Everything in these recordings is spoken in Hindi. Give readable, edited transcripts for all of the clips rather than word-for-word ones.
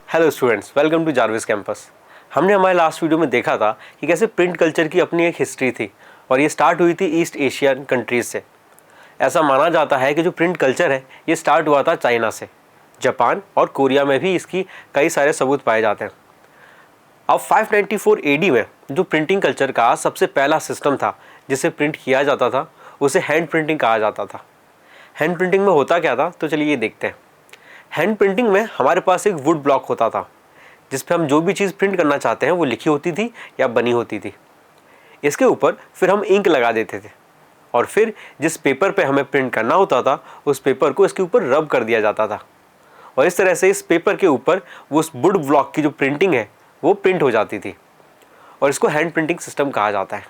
Hello students, welcome to Jarvis campus. हमने हमारे लास्ट वीडियो में देखा था कि कैसे प्रिंट कल्चर की अपनी एक हिस्ट्री थी और ये स्टार्ट हुई थी ईस्ट एशियन कंट्रीज़ से। ऐसा माना जाता है कि जो प्रिंट कल्चर है ये स्टार्ट हुआ था चाइना से। जापान और कोरिया में भी इसकी कई सारे सबूत पाए जाते हैं। अब 594 AD में जो प्रिंटिंग कल्चर का सबसे पहला सिस्टम था जिसे प्रिंट किया जाता था उसे हैंड प्रिंटिंग कहा जाता था। हैंड प्रिंटिंग में होता क्या था, तो चलिए ये देखते हैं। हैंड प्रिंटिंग में हमारे पास एक वुड ब्लॉक होता था जिस पे हम जो भी चीज़ प्रिंट करना चाहते हैं वो लिखी होती थी या बनी होती थी। इसके ऊपर फिर हम इंक लगा देते थे और फिर जिस पेपर पे हमें प्रिंट करना होता था उस पेपर को इसके ऊपर रब कर दिया जाता था और इस तरह से इस पेपर के ऊपर वो उस वुड ब्लॉक की जो प्रिंटिंग है वो प्रिंट हो जाती थी और इसको हैंड प्रिंटिंग सिस्टम कहा जाता है।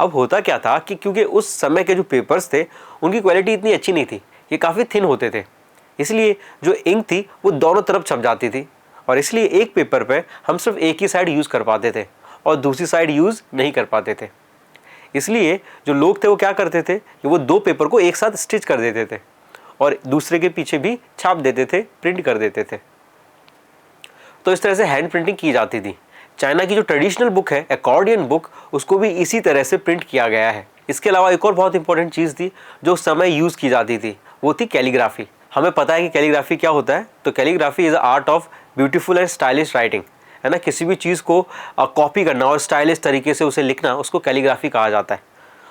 अब होता क्या था कि क्योंकि उस समय के जो पेपर्स थे उनकी क्वालिटी इतनी अच्छी नहीं थी, ये काफ़ी थिन होते थे, इसलिए जो इंक थी वो दोनों तरफ छप जाती थी और इसलिए एक पेपर पे हम सिर्फ एक ही साइड यूज़ कर पाते थे और दूसरी साइड यूज़ नहीं कर पाते थे। इसलिए जो लोग थे वो क्या करते थे कि वो दो पेपर को एक साथ स्टिच कर देते थे और दूसरे के पीछे भी छाप देते थे, प्रिंट कर देते थे। तो इस तरह से हैंड प्रिंटिंग की जाती थी। चाइना की जो ट्रेडिशनल बुक है एकॉर्डियन बुक, उसको भी इसी तरह से प्रिंट किया गया है। इसके अलावा एक और बहुत इंपॉर्टेंट चीज़ थी जो उस समय यूज़ की जाती थी, वो थी कैलीग्राफी। हमें पता है कि कैलीग्राफी क्या होता है, तो calligraphy is art of beautiful and stylish writing, है ना। किसी भी चीज़ को कॉपी करना और स्टाइलिश तरीके से उसे लिखना, उसको कैलीग्राफी कहा जाता है।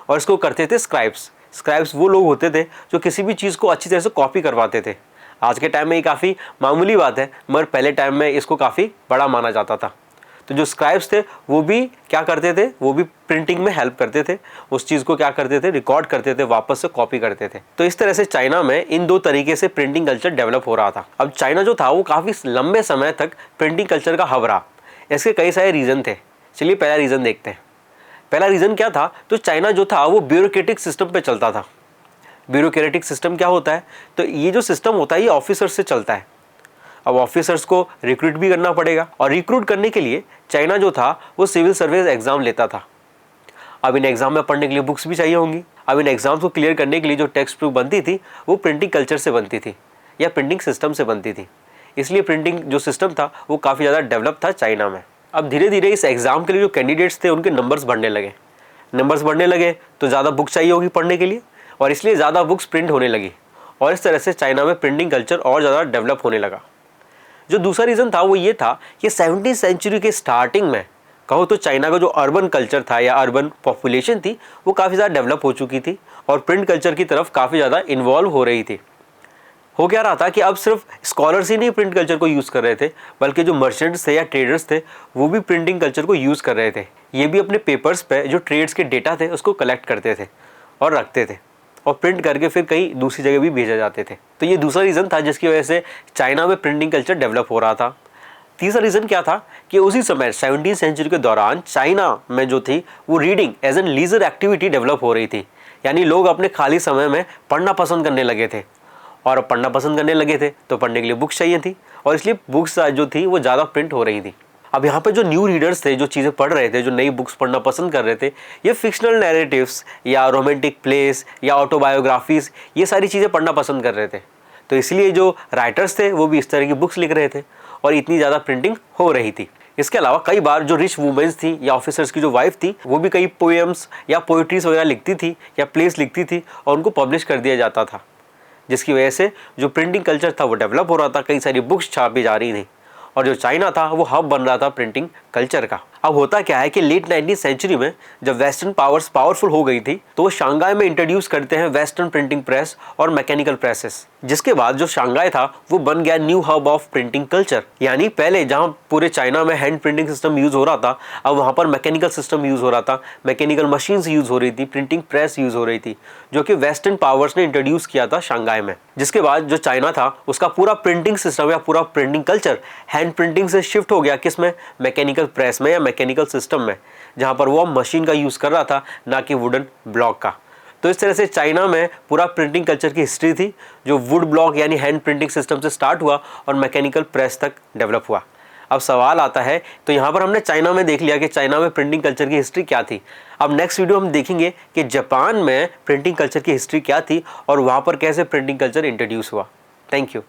और इसको करते थे स्क्राइब्स। स्क्राइब्स वो लोग होते थे जो किसी भी चीज़ को अच्छी तरह से कॉपी करवाते थे। आज के टाइम में ये काफ़ी मामूली बात है, मगर पहले टाइम में इसको काफ़ी बड़ा माना जाता था। तो जो स्क्राइब्स थे वो भी क्या करते थे, वो भी प्रिंटिंग में हेल्प करते थे। उस चीज़ को क्या करते थे, रिकॉर्ड करते थे, वापस से कॉपी करते थे। तो इस तरह से चाइना में इन दो तरीके से प्रिंटिंग कल्चर डेवलप हो रहा था। अब चाइना जो था वो काफ़ी लंबे समय तक प्रिंटिंग कल्चर का हब रहा। इसके कई सारे रीज़न थे। चलिए पहला रीज़न देखते हैं। पहला रीज़न क्या था, तो चाइना जो था वो ब्यूरोक्रेटिक सिस्टम पे चलता था। ब्यूरोक्रेटिक सिस्टम क्या होता है, तो ये जो सिस्टम होता है ये ऑफिसर से चलता है। अब ऑफिसर्स को रिक्रूट भी करना पड़ेगा और रिक्रूट करने के लिए चाइना जो था वो सिविल सर्विस एग्ज़ाम लेता था। अब इन एग्ज़ाम में पढ़ने के लिए बुक्स भी चाहिए होंगी। अब इन एग्ज़ाम्स को क्लियर करने के लिए जो टेक्स्ट बुक बनती थी वो प्रिंटिंग कल्चर से बनती थी या प्रिंटिंग सिस्टम से बनती थी। इसलिए प्रिंटिंग जो सिस्टम था वो काफ़ी ज़्यादा डेवलप था चाइना में। अब धीरे धीरे इस एग्ज़ाम के लिए जो कैंडिडेट्स थे उनके नंबर्स बढ़ने लगे तो ज़्यादा बुक चाहिए होगी पढ़ने के लिए और इसलिए ज़्यादा बुक्स प्रिंट होने लगी और इस तरह से चाइना में प्रिंटिंग कल्चर और ज़्यादा डेवलप होने लगा। जो दूसरा रीज़न था वो ये था कि 17वीं सेंचुरी के स्टार्टिंग में कहो तो चाइना का जो अर्बन कल्चर था या अर्बन पॉपुलेशन थी वो काफ़ी ज़्यादा डेवलप हो चुकी थी और प्रिंट कल्चर की तरफ काफ़ी ज़्यादा इन्वॉल्व हो रही थी। हो क्या रहा था कि अब सिर्फ स्कॉलर्स ही नहीं प्रिंट कल्चर को यूज़ कर रहे थे, बल्कि जो मर्चेंट्स थे या ट्रेडर्स थे वो भी प्रिंटिंग कल्चर को यूज़ कर रहे थे। ये भी अपने पेपर्स पे जो ट्रेड्स के डेटा थे उसको कलेक्ट करते थे और रखते थे और प्रिंट करके फिर कहीं दूसरी जगह भी भेजे जाते थे। तो ये दूसरा रीज़न था जिसकी वजह से चाइना में प्रिंटिंग कल्चर डेवलप हो रहा था। तीसरा रीज़न क्या था कि उसी समय 17वीं सेंचुरी के दौरान चाइना में जो थी वो reading as an leisure activity develop हो रही थी। यानी लोग अपने खाली समय में पढ़ना पसंद करने लगे थे और अब पढ़ना पसंद करने लगे थे तो पढ़ने के लिए बुक्स चाहिए थी और इसलिए बुक्स जो थी वो ज़्यादा प्रिंट हो रही थी। अब यहाँ पे जो न्यू रीडर्स थे, जो चीज़ें पढ़ रहे थे, जो नई बुक्स पढ़ना पसंद कर रहे थे, ये फिक्शनल नैरेटिव्स या रोमांटिक प्लेस या ऑटोबायोग्राफीज़, ये सारी चीज़ें पढ़ना पसंद कर रहे थे। तो इसलिए जो राइटर्स थे वो भी इस तरह की बुक्स लिख रहे थे और इतनी ज़्यादा प्रिंटिंग हो रही थी। इसके अलावा कई बार जो रिच वुमेन्स थी या ऑफिसर्स की जो वाइफ थी वो भी कई पोएम्स या पोइट्रीज वगैरह लिखती थी या प्लेस लिखती थी और उनको पब्लिश कर दिया जाता था, जिसकी वजह से जो प्रिंटिंग कल्चर था वो डेवलप हो रहा था। कई सारी बुक्स छापी जा रही थी और जो चाइना था वो हब बन रहा था प्रिंटिंग कल्चर का। अब होता क्या है कि लेट 19वीं सेंचुरी में जब वेस्टर्न पावर्स पावरफुल हो गई थी तो वो शंघाई में इंट्रोड्यूस करते हैं वेस्टर्न प्रिंटिंग प्रेस और मैकेनिकल प्रेसेस, जिसके बाद जो शंघाई था वो बन गया new hub of printing culture. यानी पहले जहां पूरे चाइना में हैंड प्रिंटिंग सिस्टम यूज हो रहा था, अब वहां पर मैकेनिकल सिस्टम यूज हो रहा था, मैकेनिकल मशीन्स यूज हो रही थी, प्रिंटिंग प्रेस यूज हो रही थी, जो कि वेस्टर्न पावर्स ने इंट्रोड्यूस किया था शंघाई में। जिसके बाद जो चाइना था उसका पूरा प्रिंटिंग सिस्टम या पूरा प्रिंटिंग कल्चर हैंड प्रिंटिंग से शिफ्ट हो गया किसमें, मैकेनिकल प्रेस में या मैकेनिकल सिस्टम में, जहां पर वो मशीन का यूज कर रहा था ना कि वुडन ब्लॉक का। तो इस तरह से चाइना में पूरा प्रिंटिंग कल्चर की हिस्ट्री थी जो वुड ब्लॉक यानी हैंड प्रिंटिंग सिस्टम से स्टार्ट हुआ और मैकेनिकल प्रेस तक डेवलप हुआ। अब सवाल आता है, तो यहाँ पर हमने चाइना में देख लिया कि चाइना में प्रिंटिंग कल्चर की हिस्ट्री क्या थी। अब नेक्स्ट वीडियो हम देखेंगे कि जापान में प्रिंटिंग कल्चर की हिस्ट्री क्या थी और वहाँ पर कैसे प्रिंटिंग कल्चर इंट्रोड्यूस हुआ। Thank you.